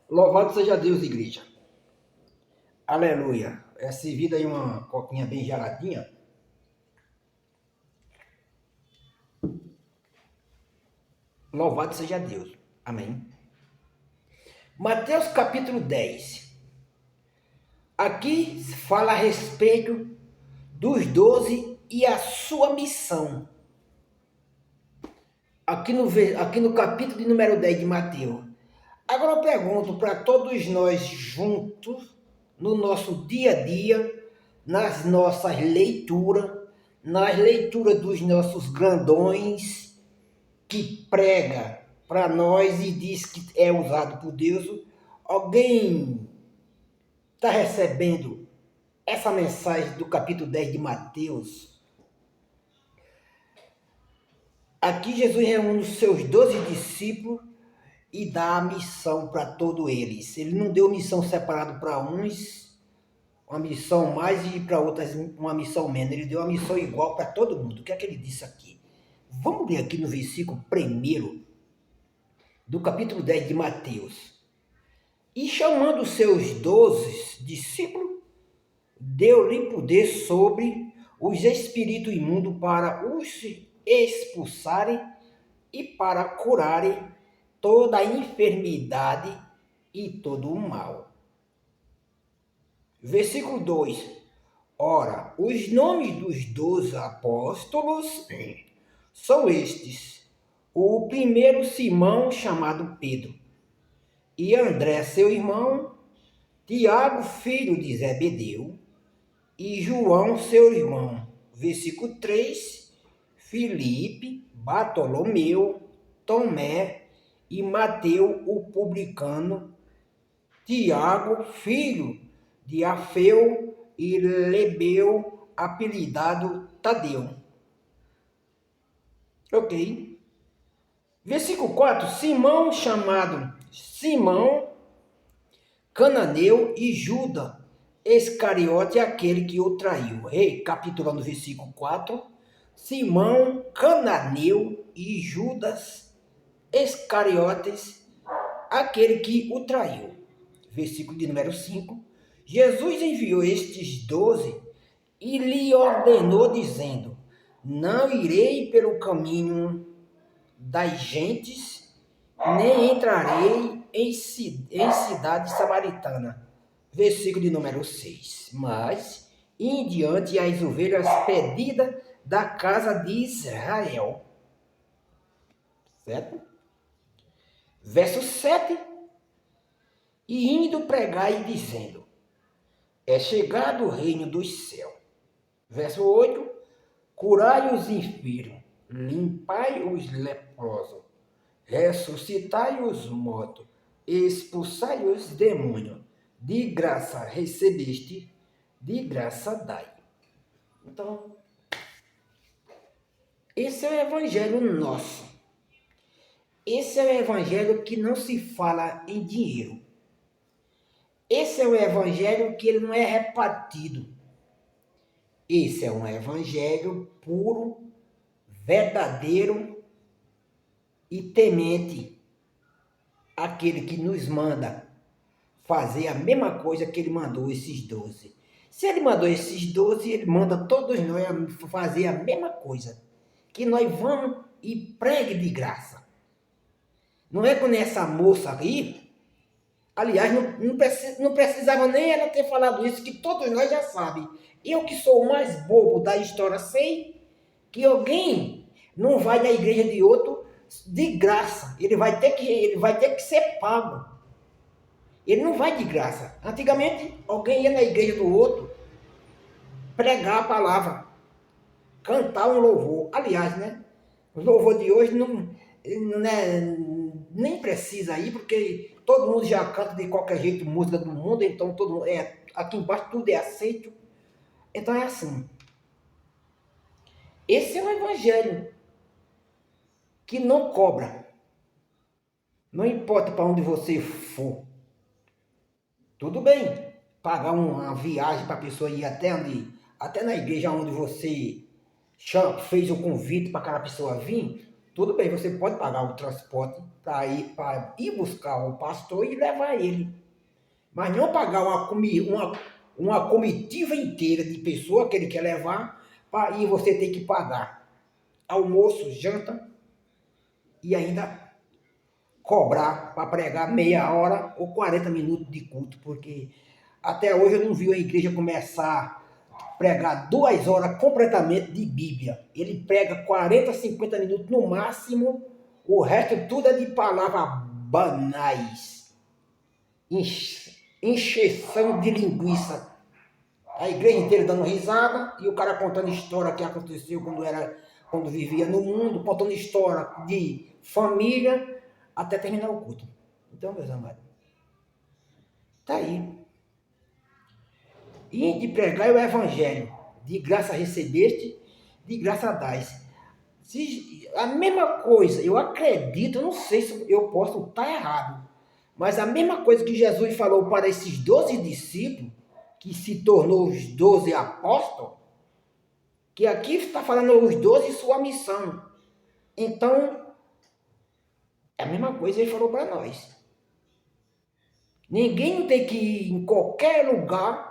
Louvado seja Deus, igreja. Aleluia. É servida aí uma coquinha bem geladinha. Louvado seja Deus. Amém. Mateus capítulo 10. Aqui fala a respeito dos 12 e a sua missão. Aqui no capítulo de número 10 de Mateus. Agora eu pergunto para todos nós juntos, no nosso dia a dia, nas nossas leituras, nas leituras dos nossos grandões, que prega para nós e diz que é usado por Deus, alguém está recebendo essa mensagem do capítulo 10 de Mateus? Aqui Jesus reúne os seus 12 discípulos e dá a missão para todos eles. Ele não deu missão separada para uns, uma missão mais e para outras uma missão menos. Ele deu uma missão igual para todo mundo. O que é que ele disse aqui? Vamos ler aqui no versículo 1 do capítulo 10 de Mateus. E chamando seus 12 discípulos, deu-lhe poder sobre os espíritos imundos para os expulsarem e para curarem toda a enfermidade e todo o mal. Versículo 2. Ora, os nomes dos 12 apóstolos são estes. O primeiro, Simão, chamado Pedro, e André, seu irmão, Tiago, filho de Zebedeu, e João, seu irmão. Versículo 3, Filipe, Bartolomeu, Tomé e Mateu, o publicano, Tiago, filho de Afeu, e Lebeu, apelidado Tadeu. Ok. Versículo 4, Simão, chamado Simão, Cananeu, e Judas Iscariote, aquele que o traiu. Recapitulando o versículo 4, Simão, Cananeu e Judas Iscariotes, aquele que o traiu. Versículo de número 5, Jesus enviou estes 12 e lhe ordenou, dizendo: não irei pelo caminho das gentes, nem entrarei em cidade samaritana. Versículo de número 6. Mas, em diante, as ovelhas perdidas da casa de Israel. Certo? Verso 7. E indo pregar e dizendo: é chegado o reino dos céus. Verso 8. Curai os enfermos, limpai os leprosos, ressuscitai os mortos, expulsai os demônios. De graça recebeste, de graça dai. Então, esse é o evangelho nosso. Esse é o evangelho que não se fala em dinheiro. Esse é o evangelho que ele não é repartido. Esse é um evangelho puro, verdadeiro e temente. Aquele que nos manda fazer a mesma coisa que ele mandou esses 12. Se ele mandou esses 12, ele manda todos nós fazer a mesma coisa. Que nós vamos e pregue de graça. Não é como essa moça aí, aliás, não precisava nem ela ter falado isso, que todos nós já sabem. Eu que sou o mais bobo da história, sei que alguém não vai na igreja de outro de graça. Ele vai ter que ser pago. Ele não vai de graça. Antigamente, alguém ia na igreja do outro pregar a palavra, cantar um louvor. Aliás, né? O louvor de hoje nem precisa ir, porque todo mundo já canta de qualquer jeito música do mundo, então todo mundo, aqui embaixo tudo é aceito. Então é assim. Esse é o evangelho que não cobra. Não importa para onde você for. Tudo bem, pagar uma viagem para a pessoa ir até na igreja onde você fez o convite para aquela pessoa vir, Tudo bem, você pode pagar o transporte para ir buscar o pastor e levar ele. Mas não pagar uma comitiva inteira de pessoa que ele quer levar, e você tem que pagar almoço, janta e ainda cobrar para pregar meia hora ou 40 minutos de culto, porque até hoje eu não vi a igreja começar a pregar 2 horas completamente de Bíblia. Ele prega 40, 50 minutos no máximo, o resto tudo é de palavras banais, encheção de linguiça. A igreja inteira dando risada e o cara contando história que aconteceu quando vivia no mundo, contando história de família até terminar o culto. Então, meus amados, tá aí. E de pregar o evangelho, de graça recebeste, de graça dais. A mesma coisa, eu acredito, eu não sei se eu posso estar errado, mas a mesma coisa que Jesus falou para esses 12 discípulos, que se tornou os 12 apóstolos, que aqui está falando os 12 sua missão. Então, é a mesma coisa que ele falou para nós. Ninguém tem que ir em qualquer lugar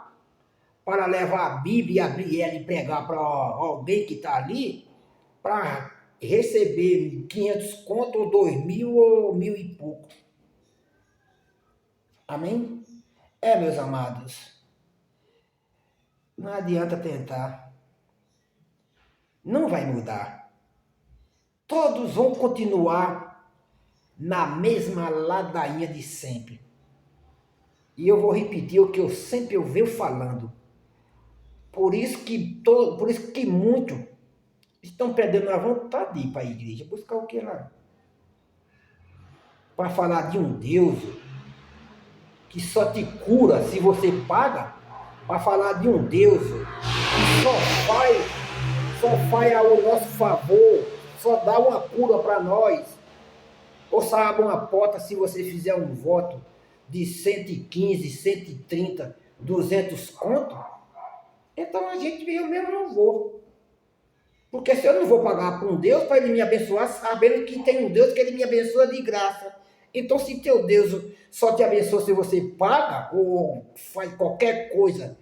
para levar a Bíblia e abrir ela e pregar para alguém que está ali, para receber 500 conto, ou 2.000, ou 1.000 e pouco. Amém? Meus amados, não adianta tentar. Não vai mudar. Todos vão continuar na mesma ladainha de sempre. E eu vou repetir o que eu sempre venho falando. Por isso que muitos estão perdendo a vontade de ir para a igreja. Buscar o que lá? Para falar de um Deus que só te cura se você paga. Para falar de um Deus que só faz ao nosso favor, só dá uma cura para nós. Ou só abre uma porta se você fizer um voto de 115, 130, 200 conto. Então eu mesmo não vou. Porque se eu não vou pagar para um Deus para ele me abençoar, sabendo que tem um Deus que ele me abençoa de graça. Então se teu Deus só te abençoa se você paga ou faz qualquer coisa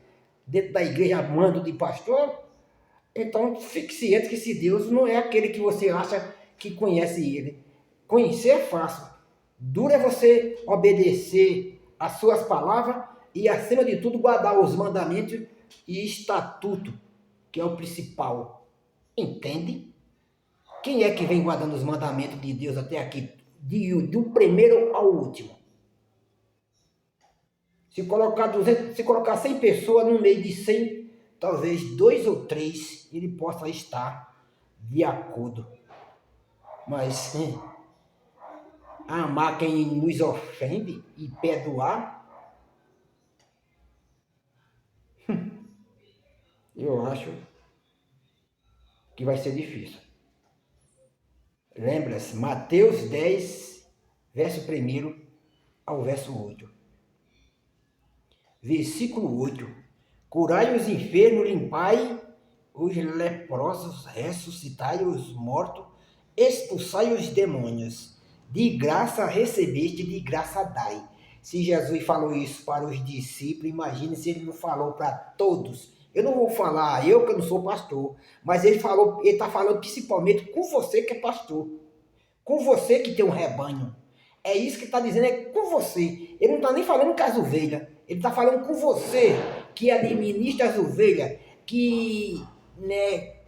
dentro da igreja mando de pastor, então fique ciente que esse Deus não é aquele que você acha que conhece ele. Conhecer é fácil. Duro é você obedecer às suas palavras e, acima de tudo, guardar os mandamentos e estatuto, que é o principal. Entende? Quem é que vem guardando os mandamentos de Deus até aqui, do primeiro ao último? Se colocar 100 pessoas no meio de 100, talvez 2 ou 3 ele possa estar de acordo. Mas amar quem nos ofende e perdoar, eu acho que vai ser difícil. Lembra-se, Mateus 10, verso 1 ao verso 8. Versículo 8. Curai os enfermos, limpai os leprosos, ressuscitai os mortos, expulsai os demônios. De graça recebeste, de graça dai. Se Jesus falou isso para os discípulos, imagine se ele não falou para todos. Eu não vou falar, eu que não sou pastor, mas ele está falando principalmente com você que é pastor, com você que tem um rebanho. É isso que está dizendo, é com você. Ele não está nem falando com as ovelhas, ele está falando com você que administra as ovelhas, que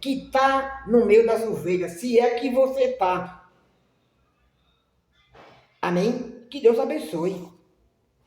está no meio das ovelhas, se é que você está. Amém? Que Deus abençoe.